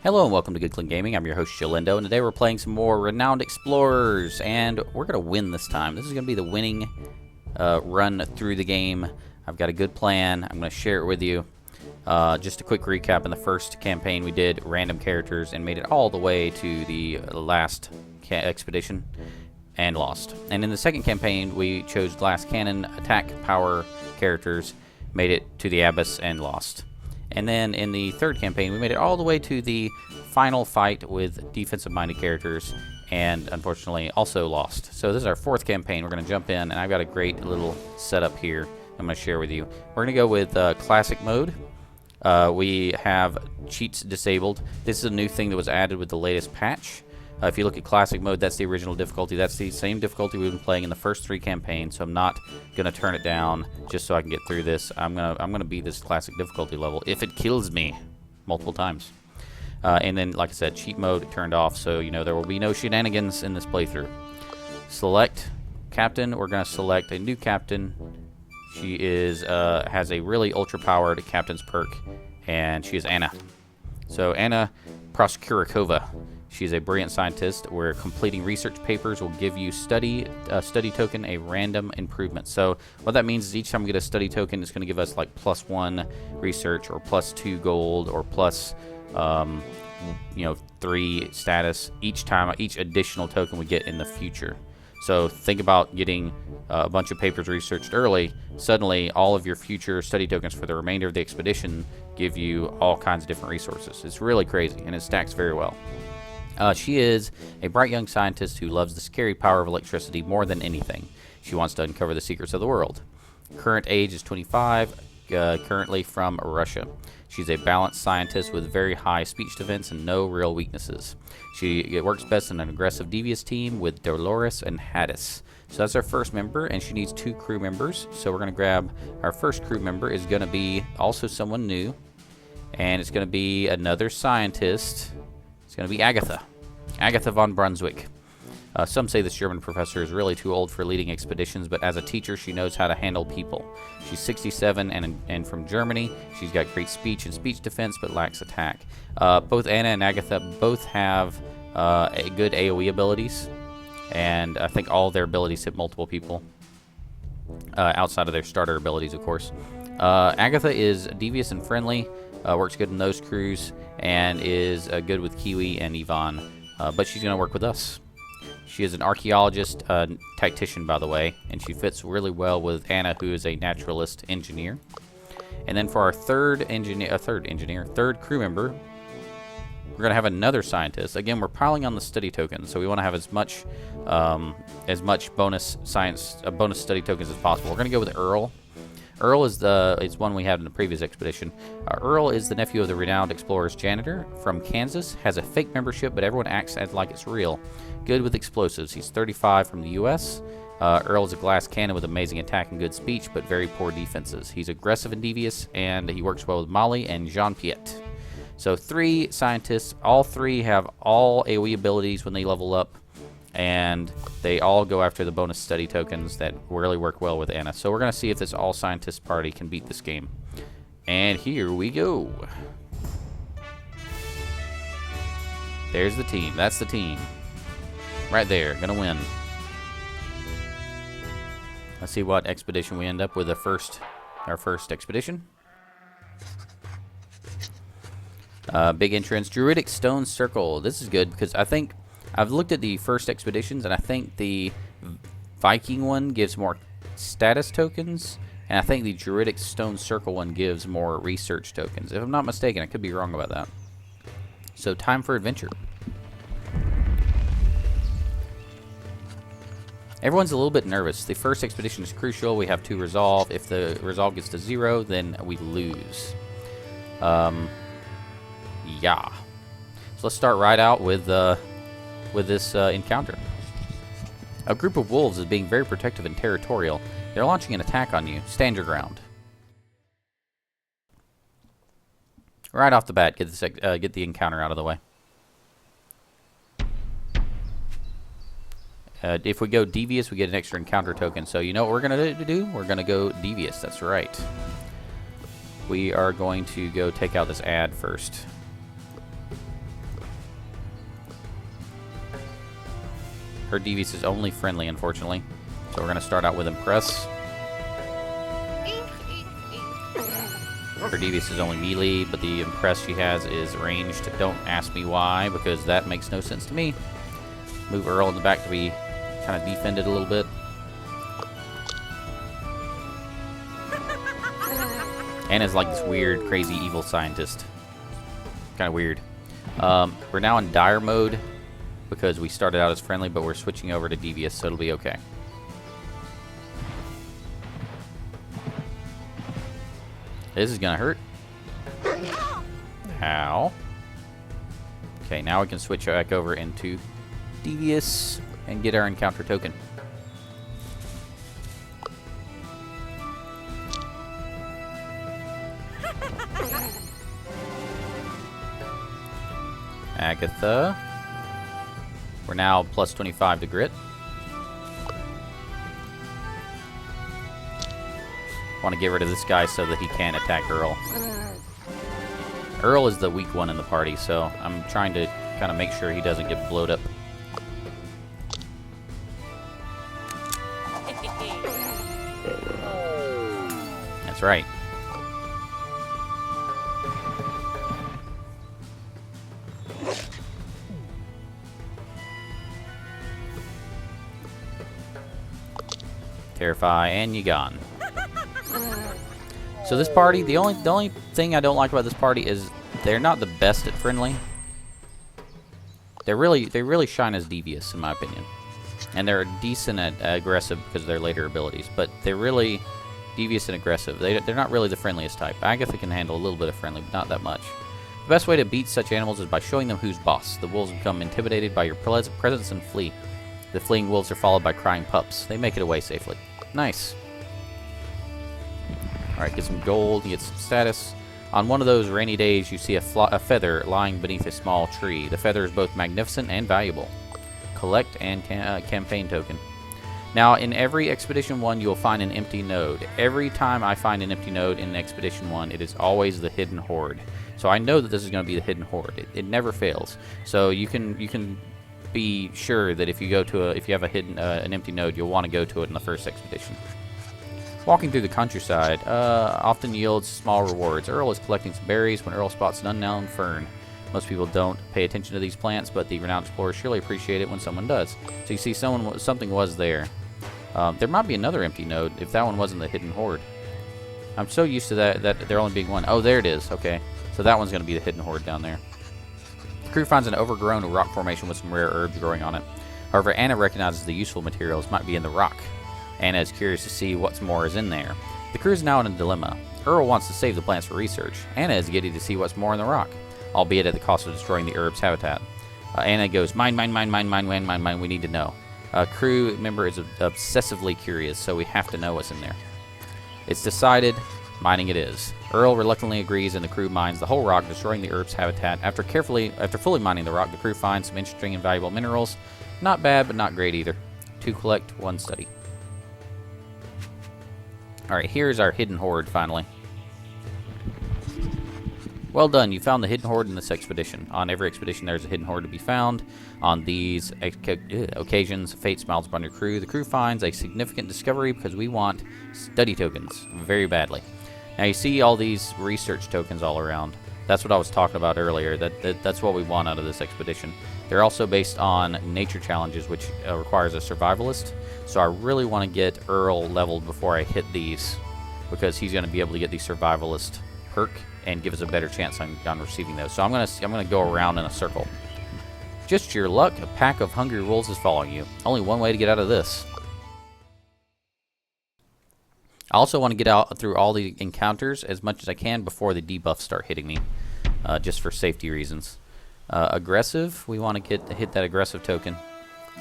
Hello and welcome to Good Clean Gaming. I'm your host Jalindo, and today we're playing some more Renowned Explorers, and we're going to win this time. This is going to be the winning run through the game. I've got a good plan. I'm going to share it with you. Just a quick recap. In the first campaign we did random characters and made it all the way to the last expedition and lost. And in the second campaign we chose glass cannon, attack power characters, made it to the abyss and lost. And then in the third campaign, we made it all the way to the final fight with defensive-minded characters, and unfortunately also lost. So this is our fourth campaign. We're going to jump in, and I've got a great little setup here I'm going to share with you. We're going to go with classic mode. We have cheats disabled. This is a new thing that was added with the latest patch. If you look at classic mode, that's the original difficulty. That's the same difficulty we've been playing in the first three campaigns, so I'm not going to turn it down just so I can get through this. I'm gonna beat this classic difficulty level if it kills me multiple times. And then, like I said, cheat mode turned off, so you know there will be no shenanigans in this playthrough. Select captain. We're going to select a new captain. She is has a really ultra-powered captain's perk, and she is Anna. So Anna Proskurakova. She's a brilliant scientist where completing research papers will give you study token, a random improvement. So what that means is each time we get a study token, it's going to give us like +1 research or +2 gold or plus 3 status each additional token we get in the future. So think about getting a bunch of papers researched early. Suddenly all of your future study tokens for the remainder of the expedition give you all kinds of different resources. It's really crazy, and it stacks very well. She is a bright young scientist who loves the scary power of electricity more than anything. She wants to uncover the secrets of the world. Current age is 25, currently from Russia. She's a balanced scientist with very high speech defense and no real weaknesses. She works best in an aggressive, devious team with Dolores and Haddis. So that's our first member, and she needs 2 crew members. So we're going to grab our first crew member. Is going to be also someone new, and it's going to be another scientist. It's going to be Agatha von Brunswick. Some say this German professor is really too old for leading expeditions, but as a teacher, she knows how to handle people. She's 67 and from Germany. She's got great speech and speech defense, but lacks attack. Both Anna and Agatha both have good AoE abilities, and I think all of their abilities hit multiple people, outside of their starter abilities, of course. Agatha is devious and friendly, works good in those crews, and is good with Kiwi and Yvonne, but she's going to work with us. She is an archaeologist, tactician, by the way, and she fits really well with Anna, who is a naturalist engineer. And then for our third crew member, we're going to have another scientist. Again, we're piling on the study tokens, so we want to have as much bonus study tokens as possible. We're going to go with Earl. Earl is it's one we had in the previous expedition. Earl is the nephew of the Renowned Explorers janitor from Kansas, has a fake membership, but everyone acts as like it's real. Good with explosives. He's 35 from the U.S. Earl is a glass cannon with amazing attack and good speech, but very poor defenses. He's aggressive and devious, and he works well with Molly and Jean-Piet. So 3 scientists. All 3 have all AoE abilities when they level up, and they all go after the bonus study tokens that really work well with Anna. So we're going to see if this all-scientist party can beat this game. And here we go. There's the team. That's the team. Right there. Going to win. Let's see what expedition we end up with our first expedition. Big entrance. Druidic Stone Circle. This is good because I think I've looked at the first expeditions, and I think the Viking one gives more status tokens, and I think the Druidic Stone Circle one gives more research tokens. If I'm not mistaken, I could be wrong about that. So time for adventure. Everyone's a little bit nervous. The first expedition is crucial. We have 2 resolve. If the resolve gets to 0, then we lose. Yeah. So let's start right out with this encounter. A group of wolves is being very protective and territorial. They're launching an attack on you. Stand your ground. Right off the bat, get the encounter out of the way. If we go devious, we get an extra encounter token. So you know what we're going to do? We're going to go devious. That's right. We are going to go take out this ad first. Her devious is only friendly, unfortunately. So we're going to start out with Impress. Her devious is only melee, but the Impress she has is ranged. Don't ask me why, because that makes no sense to me. Move Earl in the back to be kind of defended a little bit. Anna's like this weird, crazy, evil scientist. Kind of weird. We're now in dire mode because we started out as friendly, but we're switching over to devious, so it'll be okay. This is gonna hurt. How? Okay, now we can switch back over into devious and get our encounter token. Agatha. We're now plus 25 to grit. Want to get rid of this guy so that he can attack Earl. Earl is the weak one in the party, so I'm trying to kind of make sure he doesn't get blowed up. That's right. Terrify, and you gone. So this party, the only thing I don't like about this party is they're not the best at friendly. They really shine as devious, in my opinion, and they're decent at aggressive because of their later abilities. But they're really devious and aggressive. They're not really the friendliest type. Agatha can handle a little bit of friendly, but not that much. The best way to beat such animals is by showing them who's boss. The wolves become intimidated by your presence and flee. The fleeing wolves are followed by crying pups. They make it away safely. Nice. Alright, get some gold, get some status. On one of those rainy days, you see a feather lying beneath a small tree. The feather is both magnificent and valuable. Collect and campaign token. Now, in every Expedition 1, you'll find an empty node. Every time I find an empty node in Expedition 1, it is always the hidden horde. So I know that this is going to be the hidden horde. It never fails. So you can be sure that if you go to if you have a hidden an empty node, you'll want to go to it in the first expedition. Walking through the countryside often yields small rewards. Earl is collecting some berries when Earl spots an unknown fern. Most people don't pay attention to these plants, but the renowned explorers surely appreciate it when someone does. So you see something was there. There might be another empty node if that one wasn't the hidden horde. I'm so used to that there only being one. Oh, there it is. Okay. So that one's going to be the hidden horde down there. The crew finds an overgrown rock formation with some rare herbs growing on it. However, Anna recognizes the useful materials might be in the rock. Anna is curious to see what's more is in there. The crew is now in a dilemma. Earl wants to save the plants for research. Anna is giddy to see what's more in the rock, albeit at the cost of destroying the herb's habitat. Anna goes, mine, we need to know. A crew member is obsessively curious, so we have to know what's in there. It's decided, mining it is. Earl reluctantly agrees, and the crew mines the whole rock, destroying the herb's habitat. After fully mining the rock, the crew finds some interesting and valuable minerals. Not bad, but not great either. 2 collect, 1 study. Alright, here's our hidden horde, finally. Well done, you found the hidden horde in this expedition. On every expedition, there's a hidden horde to be found. On these occasions, fate smiles upon your crew. The crew finds a significant discovery because we want study tokens very badly. Now, you see all these research tokens all around. That's what I was talking about earlier. That's what we want out of this expedition. They're also based on nature challenges, which requires a survivalist. So I really want to get Earl leveled before I hit these, because he's going to be able to get the survivalist perk and give us a better chance on receiving those. So I'm gonna go around in a circle. Just your luck, a pack of hungry wolves is following you. Only one way to get out of this. I also want to get out through all the encounters as much as I can before the debuffs start hitting me, just for safety reasons. Aggressive, we want to hit that aggressive token,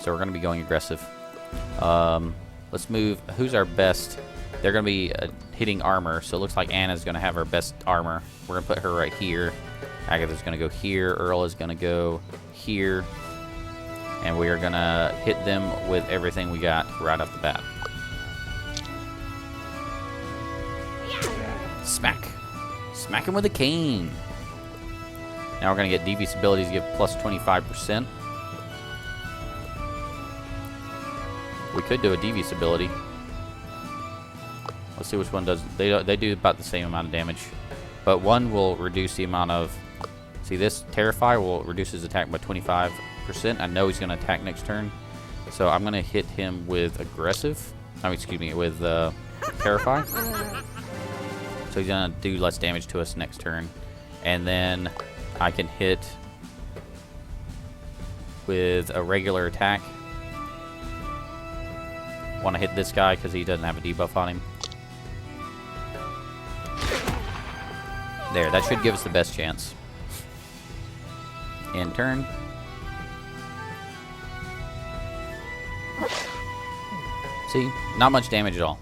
so we're going to be going aggressive. Let's move. Who's our best? They're going to be hitting armor, so it looks like Anna's going to have our best armor. We're going to put her right here. Agatha's going to go here. Earl is going to go here. And we are going to hit them with everything we got right off the bat. Smack. Smack him with a cane. Now we're going to get devious abilities to give plus 25%. We could do a devious ability. Let's see which one does. They do about the same amount of damage, but one will reduce the amount of. See, this Terrify will reduce his attack by 25%. I know he's going to attack next turn, so I'm going to hit him with aggressive. I mean, excuse me, with Terrify. So he's going to do less damage to us next turn, and then I can hit with a regular attack. Want to hit this guy because he doesn't have a debuff on him. There, that should give us the best chance. End turn. See, not much damage at all.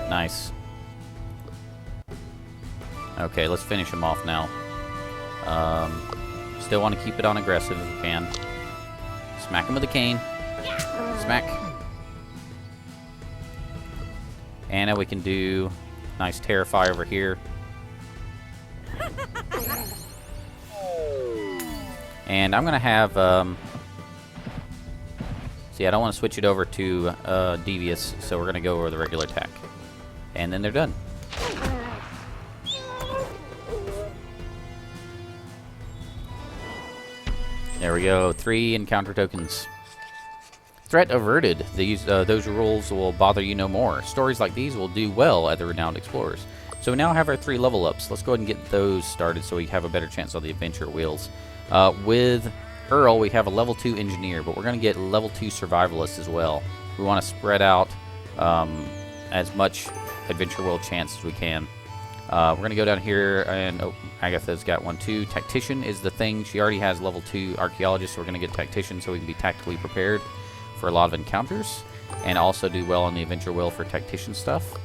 Nice. Okay, let's finish him off now. Still want to keep it on aggressive if we can. Smack him with a cane. Smack. Anna, we can do nice Terrify over here. And I'm going to have... see, I don't want to switch it over to Devious, so we're going to go over the regular attack. And then they're done. There we go. 3 encounter tokens. Threat averted. Those rules will bother you no more. Stories like these will do well at the Renowned Explorers. So we now have our 3 level ups. Let's go ahead and get those started so we have a better chance on the adventure wheels. With Earl, we have a level 2 engineer, but we're going to get level 2 survivalist as well. We want to spread out as much adventure wheel chance as we can. We're going to go down here, and Agatha's got one too. Tactician is the thing. She already has level 2 archaeologist, so we're going to get Tactician so we can be tactically prepared for a lot of encounters, and also do well on the adventure wheel for Tactician stuff.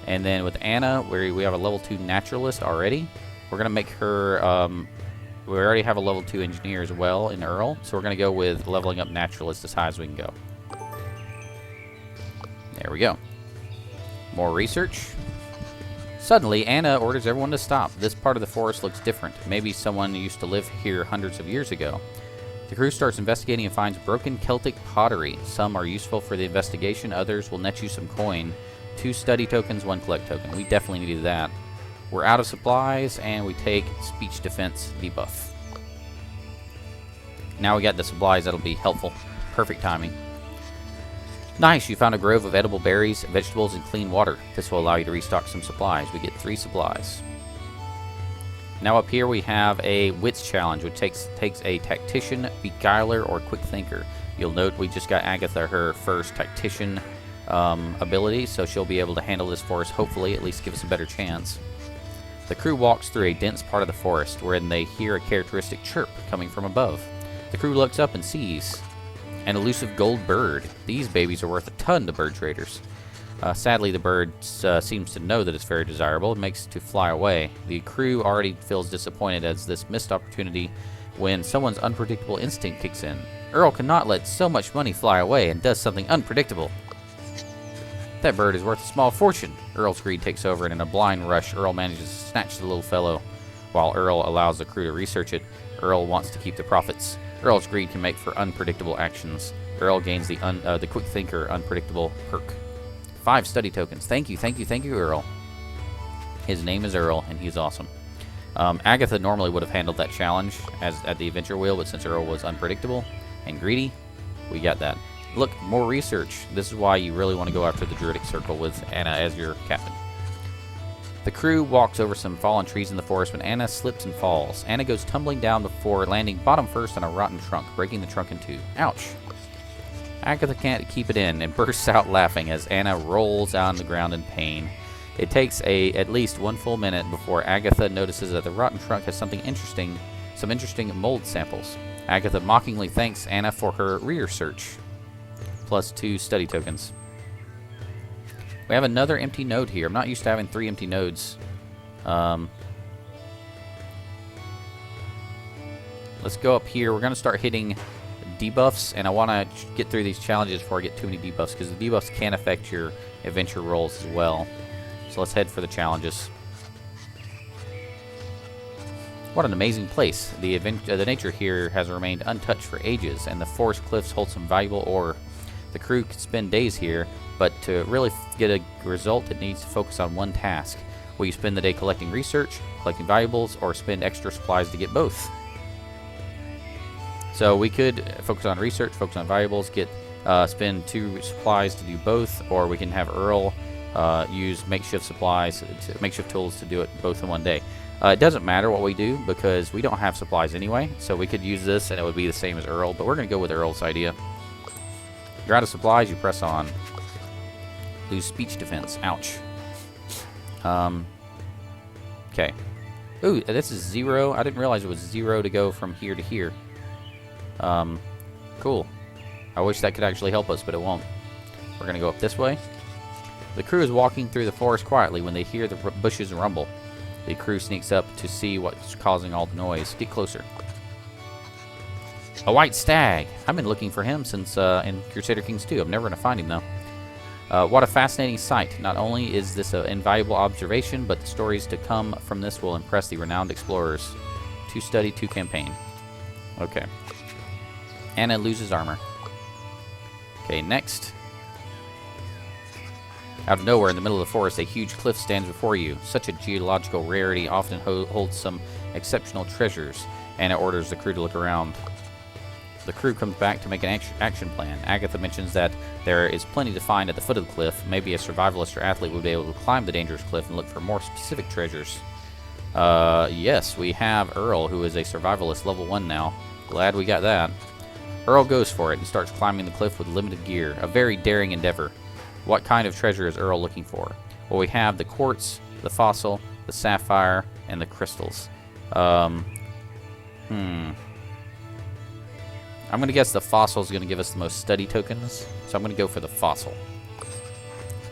And then with Anna, we have a level 2 naturalist already. We're going to make her... we already have a level 2 engineer as well in Earl, so we're going to go with leveling up naturalist as high as we can go. There we go. More research. Suddenly, Anna orders everyone to stop. This part of the forest looks different. Maybe someone used to live here hundreds of years ago. The crew starts investigating and finds broken Celtic pottery. Some are useful for the investigation, others will net you some coin. 2 study tokens, 1 collect token. We definitely needed that. We're out of supplies, and we take speech defense debuff. Now we got the supplies, that'll be helpful. Perfect timing. Nice, you found a grove of edible berries, vegetables, and clean water. This will allow you to restock some supplies. We get 3 supplies. Now up here we have a Wits challenge, which takes a Tactician, Beguiler, or Quick Thinker. You'll note we just got Agatha her first Tactician ability, so she'll be able to handle this for us, hopefully, at least give us a better chance. The crew walks through a dense part of the forest, wherein they hear a characteristic chirp coming from above. The crew looks up and sees an elusive gold bird. These babies are worth a ton to bird traders. Sadly, the bird seems to know that it's very desirable and makes to fly away. The crew already feels disappointed as this missed opportunity when someone's unpredictable instinct kicks in. Earl cannot let so much money fly away and does something unpredictable. That bird is worth a small fortune. Earl's greed takes over, and in a blind rush, Earl manages to snatch the little fellow. While Earl allows the crew to research it, Earl wants to keep the profits. Earl's greed can make for unpredictable actions. Earl gains the Quick Thinker unpredictable perk. 5 study tokens. Thank you, Earl. His name is Earl, and he's awesome. Agatha normally would have handled that challenge at the adventure wheel, but since Earl was unpredictable and greedy, we got that. Look, more research. This is why you really want to go after the Druidic Circle with Anna as your captain. The crew walks over some fallen trees in the forest when Anna slips and falls. Anna goes tumbling down before landing bottom first on a rotten trunk, breaking the trunk in 2. Ouch. Agatha can't keep it in and bursts out laughing as Anna rolls on the ground in pain. It takes at least 1 full minute before Agatha notices that the rotten trunk has some interesting mold samples. Agatha mockingly thanks Anna for her research. Plus 2 study tokens. We have another empty node here. I'm not used to having 3 empty nodes. Let's go up here. We're going to start hitting debuffs, and I want to get through these challenges before I get too many debuffs, because the debuffs can affect your adventure rolls as well. So let's head for the challenges. What an amazing place. The nature here has remained untouched for ages, and the forest cliffs hold some valuable ore. The crew could spend days here, but to really get a result, it needs to focus on one task. Will you spend the day collecting research, collecting valuables, or spend extra supplies to get both? So we could focus on research, focus on valuables, spend 2 supplies to do both, or we can have Earl use makeshift supplies, makeshift tools to do it both in one day. It doesn't matter what we do because we don't have supplies anyway, so we could use this and it would be the same as Earl, but we're going to go with Earl's idea. You're out of supplies, you press on. Lose speech defense. Ouch. Okay. Ooh, this is 0. I didn't realize it was 0 to go from here to here. Cool. I wish that could actually help us, but it won't. We're going to go up this way. The crew is walking through the forest quietly when they hear the bushes rumble. The crew sneaks up to see what's causing all the noise. Get closer. A white stag. I've been looking for him since in Crusader Kings 2. I'm never going to find him, though. What a fascinating sight. Not only is this an invaluable observation, but the stories to come from this will impress the renowned explorers. 2 study, 2 campaign. Okay. Anna loses armor. Okay, next. Out of nowhere, in the middle of the forest, a huge cliff stands before you. Such a geological rarity often holds some exceptional treasures. Anna orders the crew to look around. The crew comes back to make an action plan. Agatha mentions that there is plenty to find at the foot of the cliff. Maybe a survivalist or athlete would be able to climb the dangerous cliff and look for more specific treasures. Yes, we have Earl, who is a survivalist level 1 now. Glad we got that. Earl goes for it and starts climbing the cliff with limited gear. A very daring endeavor. What kind of treasure is Earl looking for? Well, we have the quartz, the fossil, the sapphire, and the crystals. I'm going to guess the fossil is going to give us the most study tokens, so I'm going to go for the fossil.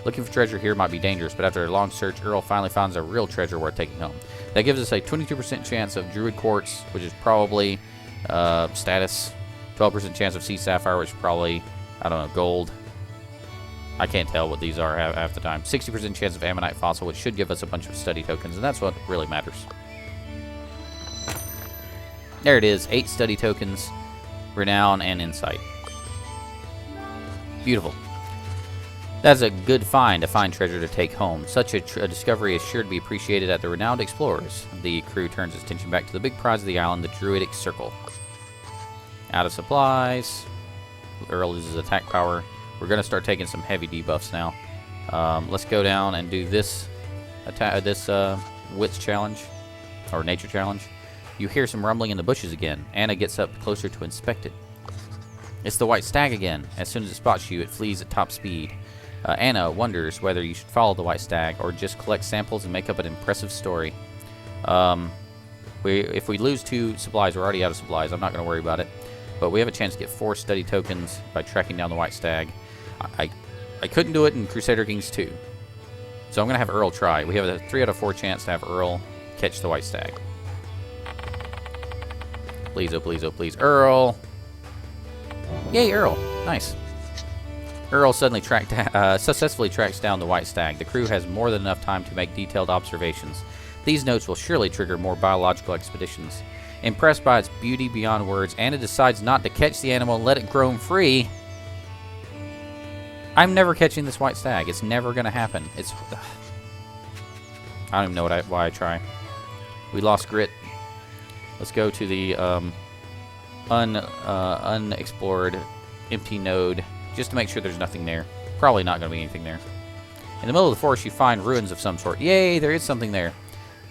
Looking for treasure here might be dangerous, but after a long search, Earl finally finds a real treasure worth taking home. That gives us a 22% chance of druid quartz, which is probably status. 12% chance of sea sapphire, which is probably, I don't know, gold. I can't tell what these are half the time. 60% chance of ammonite fossil, which should give us a bunch of study tokens, and that's what really matters. There it is, 8 study tokens, renown, and insight. Beautiful. That's a good find, a fine treasure to take home. Such a discovery is sure to be appreciated at the renowned explorers. The crew turns its attention back to the big prize of the island, the Druidic Circle. Out of supplies. Earl loses attack power. We're going to start taking some heavy debuffs now. Let's go down and do this wits challenge, or nature challenge. You hear some rumbling in the bushes again. Anna gets up closer to inspect it. It's the white stag again. As soon as it spots you, it flees at top speed. Anna wonders whether you should follow the white stag or just collect samples and make up an impressive story. If we lose 2 supplies, we're already out of supplies. I'm not going to worry about it. But we have a chance to get 4 study tokens by tracking down the white stag. I couldn't do it in Crusader Kings 2. So I'm going to have Earl try. We have a 3 out of 4 chance to have Earl catch the white stag. Please, oh please, oh please. Earl! Yay, Earl. Nice. Earl suddenly successfully tracks down the white stag. The crew has more than enough time to make detailed observations. These notes will surely trigger more biological expeditions. Impressed by its beauty beyond words, Anna decides not to catch the animal and let it roam free. I'm never catching this white stag. It's never going to happen. I don't even know why I try. We lost grit. Let's go to the unexplored empty node just to make sure there's nothing there. Probably not going to be anything there. In the middle of the forest, you find ruins of some sort. Yay, there is something there.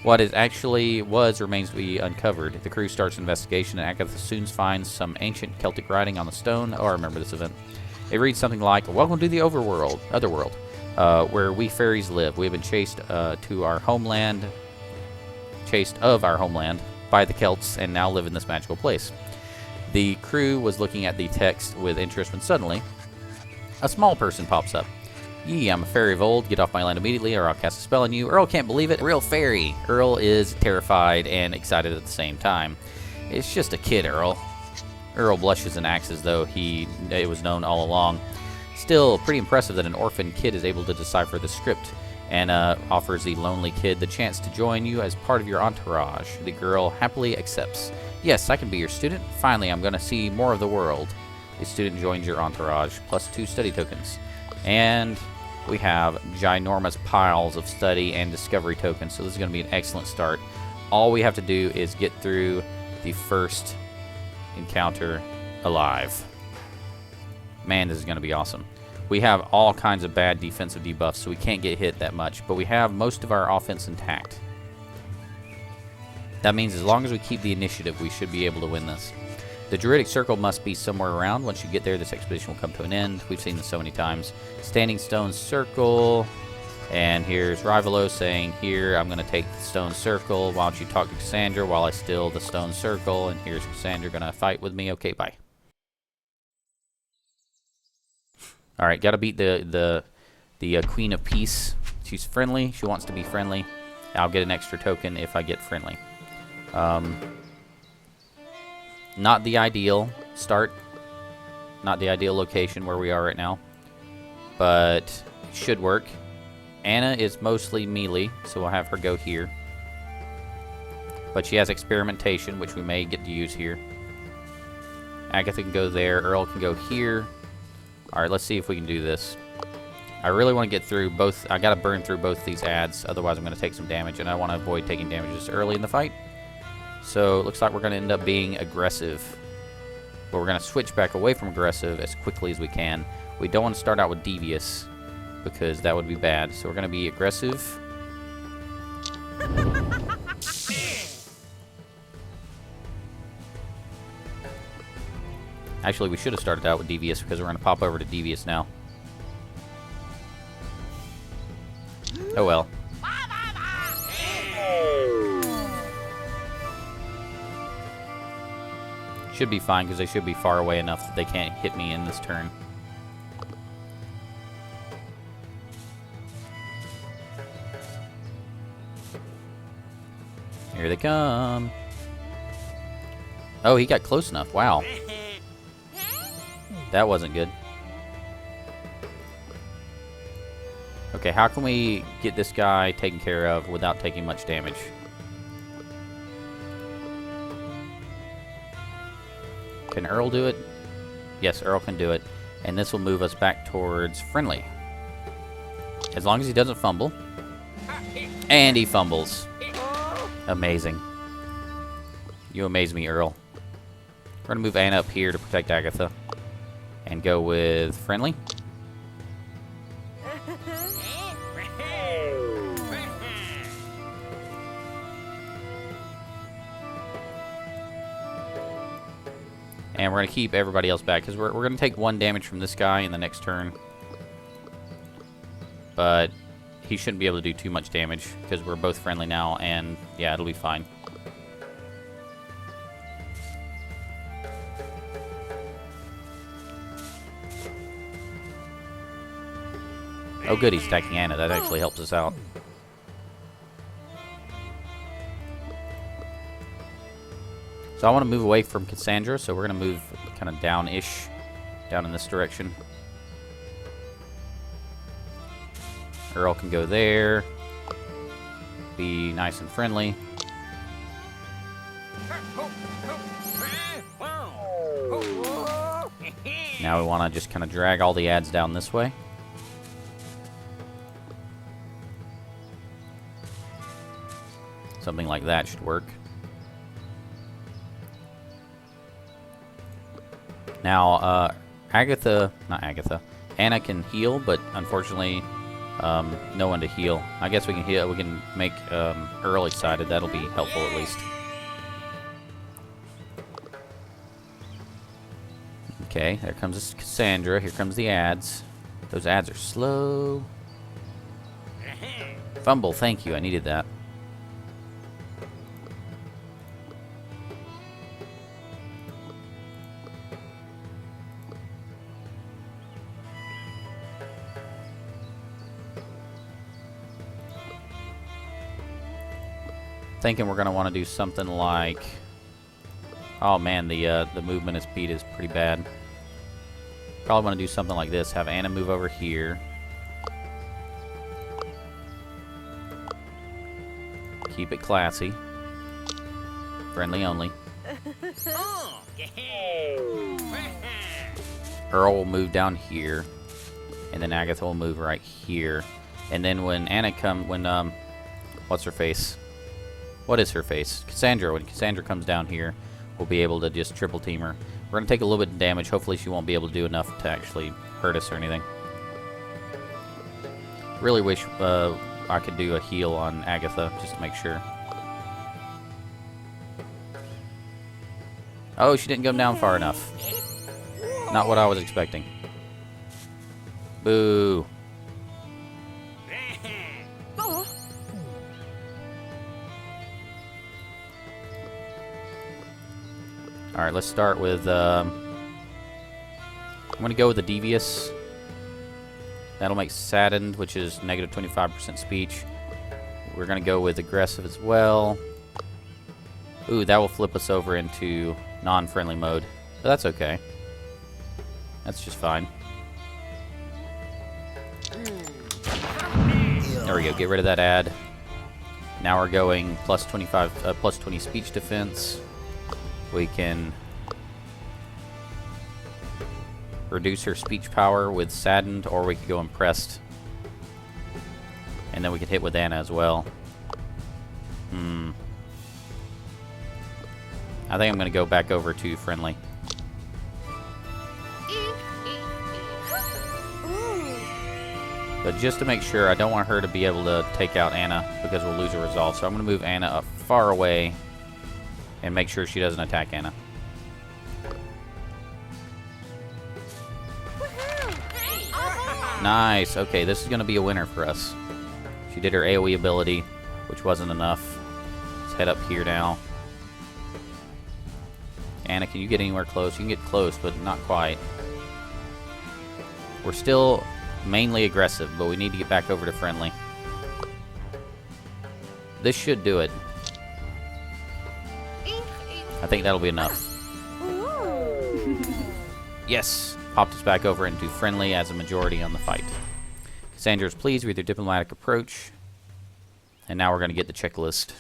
What it actually was remains to be uncovered. The crew starts an investigation, and Agatha soon finds some ancient Celtic writing on the stone. Oh, I remember this event. It reads something like, "Welcome to the Otherworld, where we fairies live. We have been chased of our homeland by the Celts, and now live in this magical place." The crew was looking at the text with interest when suddenly a small person pops up. "Yee, I'm a fairy of old. Get off my land immediately, or I'll cast a spell on you." Earl can't believe it. A real fairy. Earl is terrified and excited at the same time. It's just a kid, Earl. Earl blushes and acts as though it was known all along. Still, pretty impressive that an orphan kid is able to decipher the script. Anna offers the lonely kid the chance to join you as part of your entourage. The girl happily accepts. Yes, I can be your student. Finally, I'm going to see more of the world. The student joins your entourage, plus 2 study tokens. And we have ginormous piles of study and discovery tokens, so this is going to be an excellent start. All we have to do is get through the first encounter alive. Man, this is going to be awesome. We have all kinds of bad defensive debuffs, so we can't get hit that much, but we have most of our offense intact. That means as long as we keep the initiative, we should be able to win this. The Druidic Circle must be somewhere around. Once you get there, this expedition will come to an end. We've seen this so many times. Standing Stone Circle. And here's Rivalo saying, here, I'm going to take the Stone Circle. Why don't you talk to Cassandra while I steal the Stone Circle? And here's Cassandra going to fight with me. Okay, bye. Alright, got to beat the Queen of Peace. She's friendly. She wants to be friendly. I'll get an extra token if I get friendly. Not the ideal start. Not the ideal location where we are right now. But it should work. Anna is mostly melee, so we'll have her go here. But she has experimentation, which we may get to use here. Agatha can go there. Earl can go here. Alright, let's see if we can do this. I really want to get through both. I got to burn through both these ads, otherwise I'm going to take some damage, and I want to avoid taking damage this early in the fight. So it looks like we're going to end up being aggressive. But we're going to switch back away from aggressive as quickly as we can. We don't want to start out with devious, because that would be bad. So we're going to be aggressive. Actually, we should have started out with devious, because we're going to pop over to devious now. Oh well. Should be fine, because they should be far away enough that they can't hit me in this turn. Here they come. Oh, he got close enough. Wow. That wasn't good. Okay, how can we get this guy taken care of without taking much damage? Can Earl do it? Yes, Earl can do it. And this will move us back towards friendly. As long as he doesn't fumble. And he fumbles. Amazing. You amaze me, Earl. We're going to move Anna up here to protect Agatha. And go with friendly. And we're going to keep everybody else back, because we're going to take 1 damage from this guy in the next turn. But he shouldn't be able to do too much damage, because we're both friendly now, and yeah, it'll be fine. Oh good, he's attacking Anna. That actually helps us out. So I want to move away from Cassandra, so we're going to move kind of down-ish, down in this direction. Earl can go there. Be nice and friendly. Now we want to just kind of drag all the ads down this way. Something like that should work. Now, Anna can heal, but unfortunately, no one to heal. I guess we can heal. We can make Earl excited. That'll be helpful at least. Okay, there comes Cassandra. Here comes the ads. Those ads are slow. Fumble, thank you. I needed that. Thinking we're going to want to do something like... Oh man, the movement speed is pretty bad. Probably want to do something like this. Have Anna move over here. Keep it classy. Friendly only. Earl will move down here, and then Agatha will move right here. And then when what's her face? What is her face? Cassandra. When Cassandra comes down here, we'll be able to just triple team her. We're going to take a little bit of damage. Hopefully she won't be able to do enough to actually hurt us or anything. Really wish I could do a heal on Agatha, just to make sure. Oh, she didn't come down far enough. Not what I was expecting. Boo. Alright, let's start with, I'm going to go with the Devious. That'll make Saddened, which is negative 25% speech. We're going to go with Aggressive as well. Ooh, that will flip us over into non-friendly mode. But that's okay. That's just fine. There we go, get rid of that ad. Now we're going plus 20 speech defense. We can reduce her speech power with Saddened, or we could go Impressed. And then we could hit with Anna as well. I think I'm going to go back over to Friendly. But just to make sure, I don't want her to be able to take out Anna because we'll lose her resolve. So I'm going to move Anna up far away and make sure she doesn't attack Anna. Nice. Okay, this is going to be a winner for us. She did her AoE ability, which wasn't enough. Let's head up here now. Anna, can you get anywhere close? You can get close, but not quite. We're still mainly aggressive, but we need to get back over to Friendly. This should do it. I think that'll be enough. Yes! Popped us back over into Friendly as a majority on the fight. Cassandra's pleased with your diplomatic approach. And now we're going to get the checklist.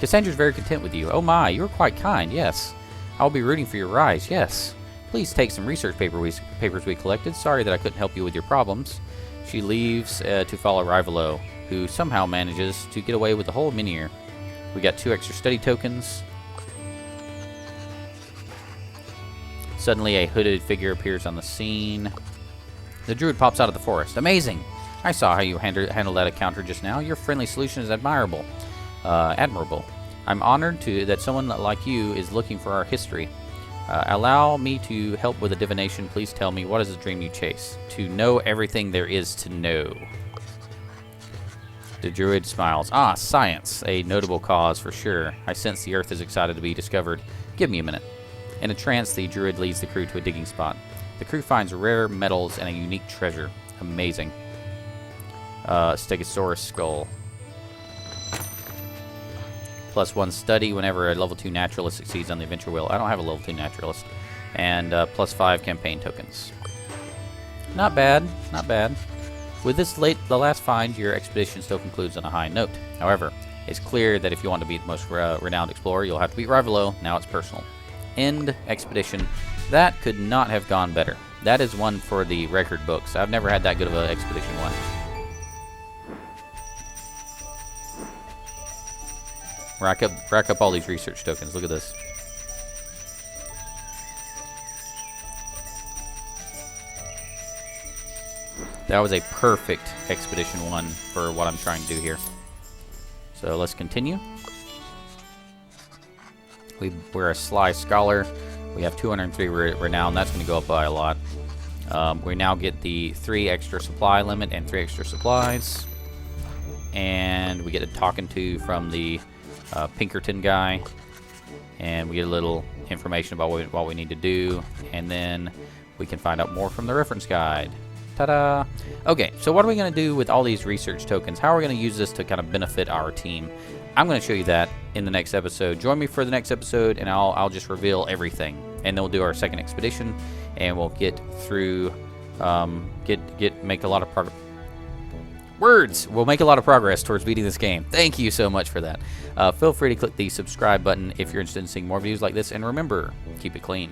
Cassandra's very content with you. Oh my, you were quite kind, yes. I'll be rooting for your rise, yes. Please take some research papers we collected. Sorry that I couldn't help you with your problems. She leaves to follow Rivalo, who somehow manages to get away with the whole Minier. We got 2 extra study tokens. Suddenly a hooded figure appears on the scene. The druid pops out of the forest. Amazing! I saw how you handled that encounter just now. Your friendly solution is admirable. Admirable. I'm honored that someone like you is looking for our history. Allow me to help with a divination. Please tell me, what is the dream you chase? To know everything there is to know. The druid smiles. Ah, science. A notable cause for sure. I sense the earth is excited to be discovered. Give me a minute. In a trance, the druid leads the crew to a digging spot. The crew finds rare metals and a unique treasure. Amazing. Stegosaurus skull. +1 study whenever a level 2 naturalist succeeds on the adventure wheel. I don't have a level 2 naturalist. And +5 campaign tokens. Not bad, not bad. With this the last find, your expedition still concludes on a high note. However, it's clear that if you want to be the most renowned explorer, you'll have to beat Rivalo. Now it's personal. End expedition. That could not have gone better. That is one for the record books. I've never had that good of an expedition one. Rack up all these research tokens. Look at this. That was a perfect expedition 1 for what I'm trying to do here. So let's continue. We're a sly scholar. We have 203 renown. That's going to go up by a lot. We now get the 3 extra supply limit and 3 extra supplies. And we get a talking to from the Pinkerton guy, and we get a little information about what we need to do, and then we can find out more from the reference guide. Ta-da! Okay, so what are we going to do with all these research tokens? How are we going to use this to kind of benefit our team? I'm going to show you that in the next episode. Join me for the next episode, and I'll just reveal everything, and then we'll do our second expedition, and we'll get through, make a lot of progress. Words! We'll make a lot of progress towards beating this game. Thank you so much for that. Feel free to click the subscribe button if you're interested in seeing more videos like this. And remember, keep it clean.